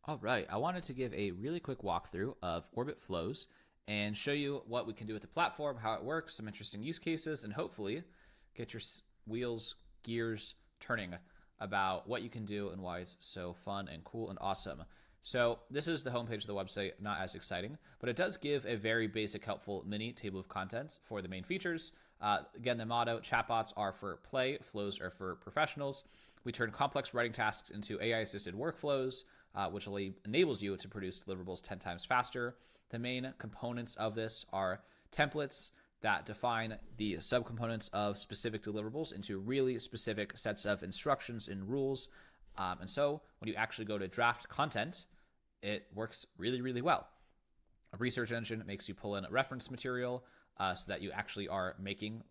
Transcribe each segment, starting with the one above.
All right, I wanted to give a really quick walkthrough of Orbit Flows and show you what we can do with the platform, how it works, some interesting use cases, and hopefully get your wheels, gears turning about what you can do and why it's so fun and cool and awesome. So this is the homepage of the website, not as exciting, but it does give a very basic, helpful mini table of contents for the main features. Again, the motto, chatbots are for play, flows are for professionals. We turn complex writing tasks into AI-assisted workflows, which enables you to produce deliverables 10 times faster. The main components of this are templates that define the subcomponents of specific deliverables into really specific sets of instructions and rules. And so when you actually go to draft content, it works really, really well. A research engine makes you pull in reference material so that you actually are making,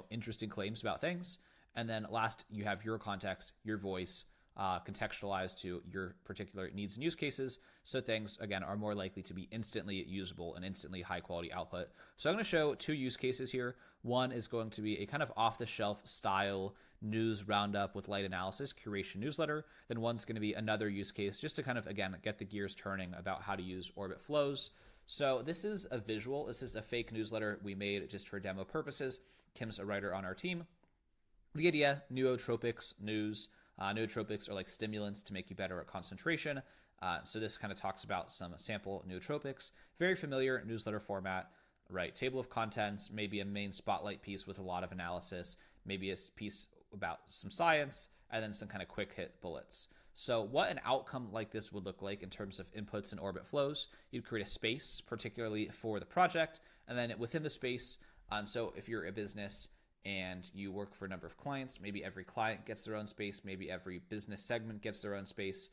interesting claims about things. And then last, you have your context, your voice, contextualized to your particular needs and use cases. So things, again, are more likely to be instantly usable and instantly high quality output. So I'm going to show two use cases here. One is going to be a kind of off the shelf style news roundup with light analysis, curation newsletter. Then one's going to be another use case just to kind of, again, get the gears turning about how to use Orbit Flows. So this is a visual. This is a fake newsletter we made just for demo purposes. Kim's a writer on our team. The idea, Neotropics news. Neotropics are like stimulants to make you better at concentration. So this kind of talks about some sample nootropics. Very familiar newsletter format, right? Table of contents, maybe a main spotlight piece with a lot of analysis, maybe a piece about some science, and then some kind of quick hit bullets. So what an outcome like this would look like in terms of inputs and Orbit Flows, you'd create a space, particularly for the project, and then within the space, so if you're a business and you work for a number of clients, maybe every client gets their own space, maybe every business segment gets their own space.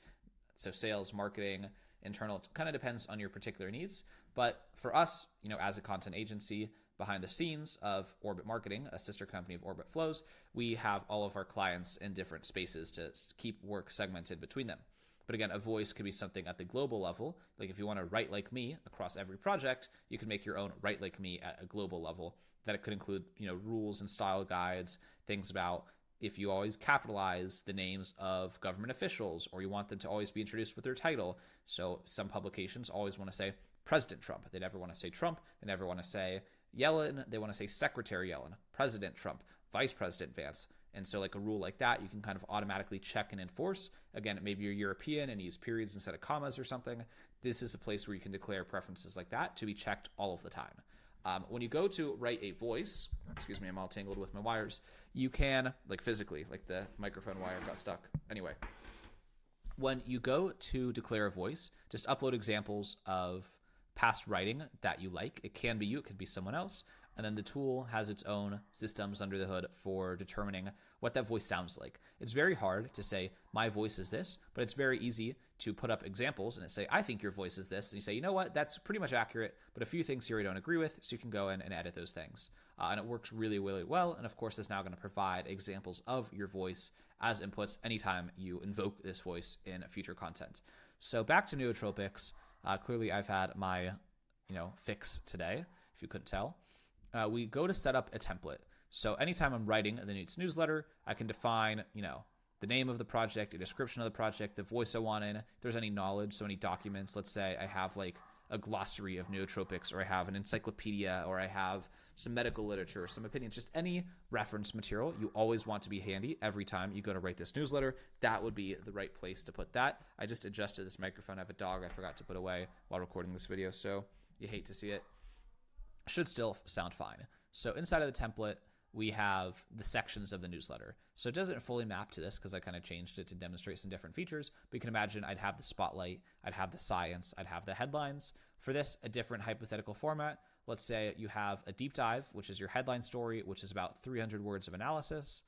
So sales, marketing, internal, kind of depends on your particular needs. But for us, as a content agency behind the scenes of Orbit Marketing, a sister company of Orbit Flows, we have all of our clients in different spaces to keep work segmented between them. But again, a voice could be something at the global level. Like if you want to write like me across every project, you can make your own write like me at a global level. That it could include, rules and style guides, things about if you always capitalize the names of government officials or you want them to always be introduced with their title. So some publications always want to say President Trump. They never want to say Trump. They never want to say Yellen. They want to say Secretary Yellen, President Trump, Vice President Vance. And so like a rule like that, you can kind of automatically check and enforce. Again, maybe you're European and use periods instead of commas or something. This is a place where you can declare preferences like that to be checked all of the time. When you go to write a voice, excuse me, I'm all tangled with my wires, you can, like physically, like the microphone wire got stuck. Anyway, when you go to declare a voice, just upload examples of past writing that you like. It can be you, it could be someone else. And then the tool has its own systems under the hood for determining what that voice sounds like. It's very hard to say, my voice is this, but it's very easy to put up examples and say, I think your voice is this. And you say, you know what, that's pretty much accurate, but a few things here I don't agree with, so you can go in and edit those things. And it works really, really well. And of course, it's now going to provide examples of your voice as inputs anytime you invoke this voice in future content. So back to Neotropics. Clearly, I've had my, fix today, if you couldn't tell. We go to set up a template. So anytime I'm writing the Newt's newsletter, I can define, the name of the project, a description of the project, the voice I want in, if there's any knowledge, so any documents. Let's say I have like a glossary of nootropics, or I have an encyclopedia, or I have some medical literature, some opinions, just any reference material. You always want to be handy every time you go to write this newsletter. That would be the right place to put that. I just adjusted this microphone. I have a dog I forgot to put away while recording this video, so you hate to see it. Should still sound fine. So inside of the template, we have the sections of the newsletter. So it doesn't fully map to this because I kind of changed it to demonstrate some different features. But you can imagine I'd have the spotlight, I'd have the science, I'd have the headlines. For this, a different hypothetical format. Let's say you have a deep dive, which is your headline story, which is about 300 words of analysis.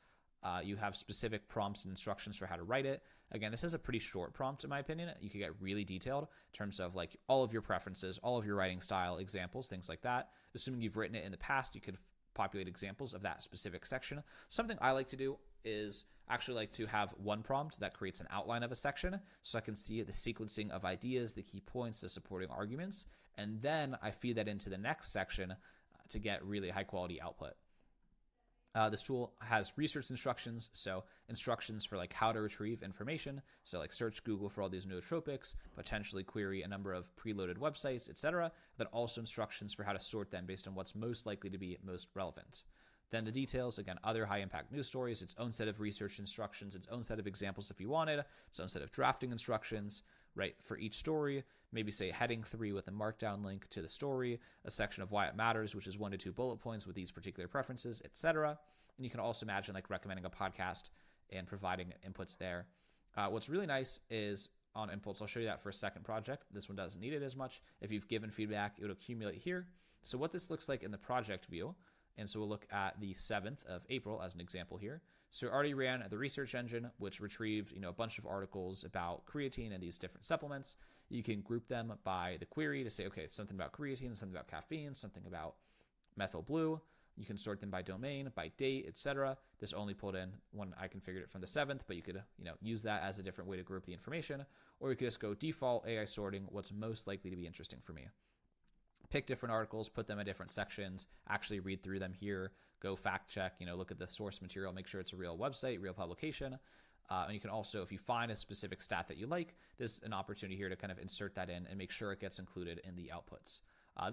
You have specific prompts and instructions for how to write it. Again, this is a pretty short prompt in my opinion. You could get really detailed in terms of like all of your preferences, all of your writing style, examples, things like that. Assuming you've written it in the past, you could populate examples of that specific section. Something I like to do is actually like to have one prompt that creates an outline of a section so I can see the sequencing of ideas, the key points, the supporting arguments, and then I feed that into the next section to get really high quality output. This tool has research instructions, so instructions for like how to retrieve information. So like search Google for all these nootropics, potentially query a number of preloaded websites, etc. Then also instructions for how to sort them based on what's most likely to be most relevant. Then the details, again, other high impact news stories, its own set of research instructions, its own set of examples if you wanted, its own set of drafting instructions, right, for each story. Maybe say heading 3 with a markdown link to the story, a section of why it matters, which is 1 to 2 bullet points with these particular preferences, etc. And you can also imagine like recommending a podcast and providing inputs there. What's really nice is on inputs, I'll show you that for a second project. This one doesn't need it as much. If you've given feedback, it would accumulate here. So what this looks like in the project view, and so we'll look at the 7th of April as an example here. So it already ran the research engine, which retrieved a bunch of articles about creatine and these different supplements. You can group them by the query to say, okay, it's something about creatine, something about caffeine, something about methyl blue. You can sort them by domain, by date, etc. This only pulled in when I configured it from the 7th, but you could use that as a different way to group the information. Or you could just go default AI sorting, what's most likely to be interesting for me. Pick different articles, put them in different sections, actually read through them here, go fact check, look at the source material, make sure it's a real website, real publication. And you can also, if you find a specific stat that you like, this is an opportunity here to kind of insert that in and make sure it gets included in the outputs.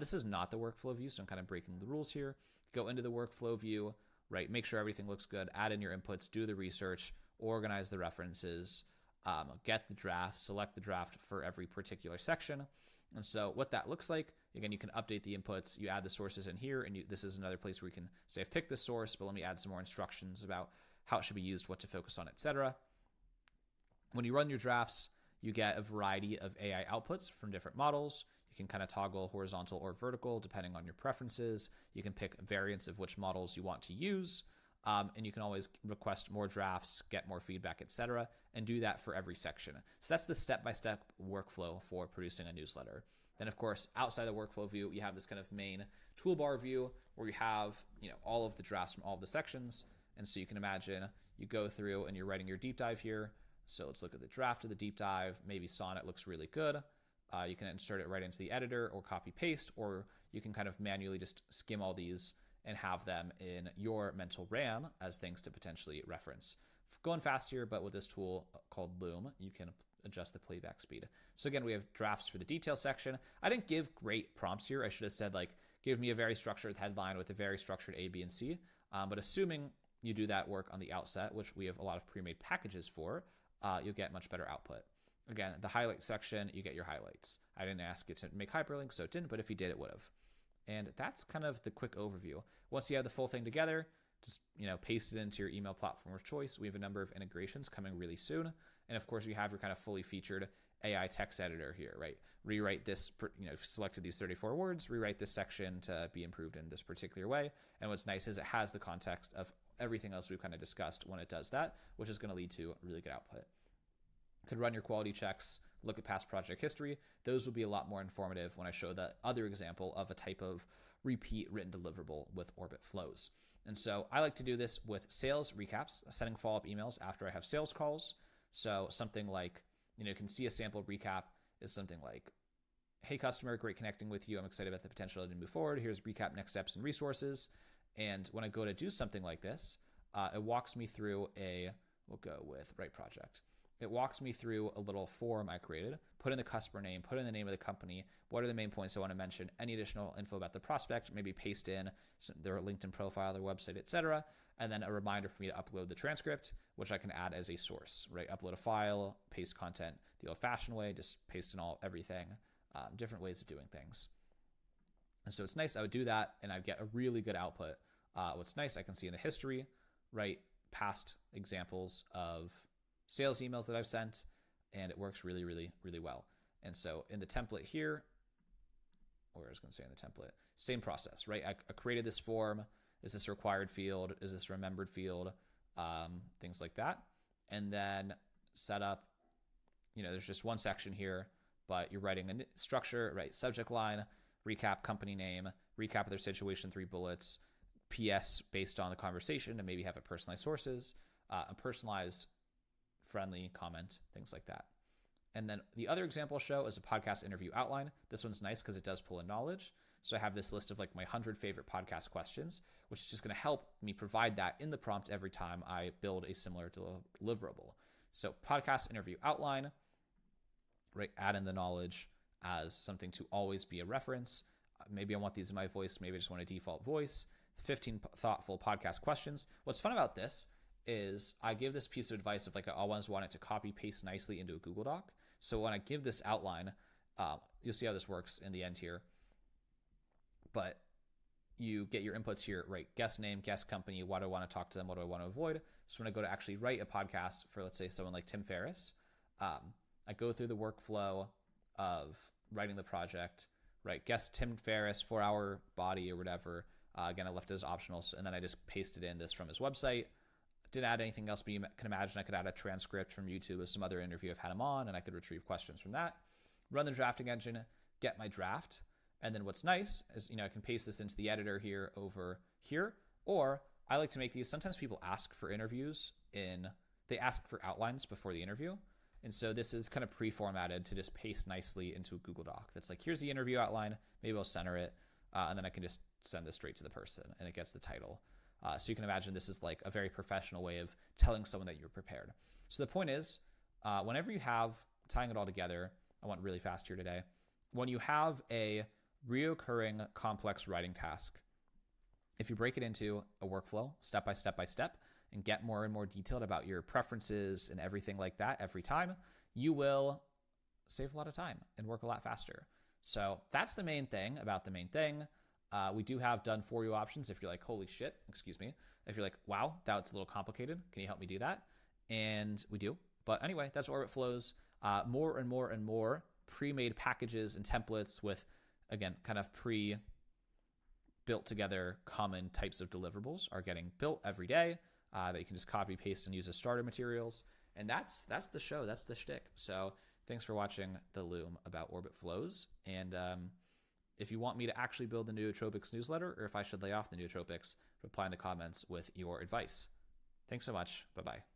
This is not the workflow view, so I'm kind of breaking the rules here. Go into the workflow view, right? Make sure everything looks good, add in your inputs, do the research, organize the references, get the draft, select the draft for every particular section. And so what that looks like, again, you can update the inputs, you add the sources in here, and this is another place where you can say, I've picked this source, but let me add some more instructions about how it should be used, what to focus on, etc. When you run your drafts, you get a variety of AI outputs from different models. You can kind of toggle horizontal or vertical depending on your preferences. You can pick variants of which models you want to use. And you can always request more drafts, get more feedback, etc., and do that for every section. So that's the step-by-step workflow for producing a newsletter. Then, of course, outside the workflow view, you have this kind of main toolbar view where you have all of the drafts from all of the sections. And so you can imagine you go through and you're writing your deep dive here. So let's look at the draft of the deep dive. Maybe Sonnet looks really good. You can insert it right into the editor or copy paste, or you can kind of manually just skim all these and have them in your mental RAM as things to potentially reference. Going fast here, but with this tool called Loom, you can adjust the playback speed. So again, we have drafts for the detail section. I didn't give great prompts here. I should have said give me a very structured headline with a very structured A, B, and C. But assuming you do that work on the outset, which we have a lot of pre-made packages for, you'll get much better output. Again, the highlight section, you get your highlights. I didn't ask it to make hyperlinks, so it didn't, but if you did, it would have. And that's kind of the quick overview. Once you have the full thing together, just paste it into your email platform of choice. We have a number of integrations coming really soon. And of course, you have your kind of fully featured AI text editor here, right? Rewrite this, selected these 34 words, rewrite this section to be improved in this particular way. And what's nice is it has the context of everything else we've kind of discussed when it does that, which is going to lead to really good output. Could run your quality checks, look at past project history. Those will be a lot more informative when I show the other example of a type of repeat written deliverable with Orbit flows. And so I like to do this with sales recaps, sending follow-up emails after I have sales calls. So something like, you can see a sample recap is something like, hey customer, great connecting with you. I'm excited about the potential to move forward. Here's recap next steps and resources. And when I go to do something like this, it walks me through we'll go with Right Project. It walks me through a little form I created, put in the customer name, put in the name of the company, what are the main points I want to mention, any additional info about the prospect, maybe paste in their LinkedIn profile, their website, etc., and then a reminder for me to upload the transcript, which I can add as a source, right? Upload a file, paste content the old-fashioned way, just paste in everything, different ways of doing things. And so it's nice. I would do that, and I'd get a really good output. What's nice, I can see in the history, right, past examples of sales emails that I've sent, and it works really, really, really well. And so in the template here, or I was going to say in the template, same process, right? I created this form. Is this a required field? Is this a remembered field? Things like that. And then set up, there's just one section here, but you're writing a structure, right? Subject line, recap company name, recap of their situation, 3 bullets, PS based on the conversation, and maybe have it personalized sources, a personalized friendly comment, things like that. And then the other example I'll show is a podcast interview outline. This one's nice because it does pull in knowledge. So I have this list of like my 100 favorite podcast questions, which is just going to help me provide that in the prompt every time I build a similar deliverable. So podcast interview outline, right? Add in the knowledge as something to always be a reference. Maybe I want these in my voice. Maybe I just want a default voice. 15 thoughtful podcast questions. What's fun about this is I give this piece of advice of like I always want it to copy paste nicely into a Google Doc. So when I give this outline, you'll see how this works in the end here. But you get your inputs here, right? Guest name, guest company, what do I want to talk to them, what do I want to avoid? So when I go to actually write a podcast for, let's say, someone like Tim Ferriss, I go through the workflow of writing the project, right? Guest Tim Ferriss, 4-hour body or whatever. Again, I left it as optional, and then I just pasted in this from his website. Didn't add anything else, but you can imagine I could add a transcript from YouTube of some other interview I've had him on, and I could retrieve questions from that. Run the drafting engine, get my draft. And then what's nice is, I can paste this into the editor here over here, or I like to make these. Sometimes people ask for interviews they ask for outlines before the interview. And so this is kind of pre-formatted to just paste nicely into a Google Doc. That's like, here's the interview outline. Maybe I'll center it. And then I can just send this straight to the person and it gets the title. So you can imagine this is like a very professional way of telling someone that you're prepared. So the point is, whenever you have, tying it all together, I went really fast here today. When you have a reoccurring complex writing task, if you break it into a workflow, step by step by step, and get more and more detailed about your preferences and everything like that every time, you will save a lot of time and work a lot faster. So that's the main thing about the main thing. We do have done for you options if you're like, holy shit, excuse me. If you're like, wow, that's a little complicated. Can you help me do that? And we do. But anyway, that's Orbit Flows. More and more and more pre-made packages and templates with, again, kind of pre-built together common types of deliverables are getting built every day that you can just copy, paste, and use as starter materials. And that's the show. That's the shtick. So thanks for watching the Loom about Orbit Flows. And if you want me to actually build the Neotropics newsletter, or if I should lay off the Neotropics, reply in the comments with your advice. Thanks so much. Bye-bye.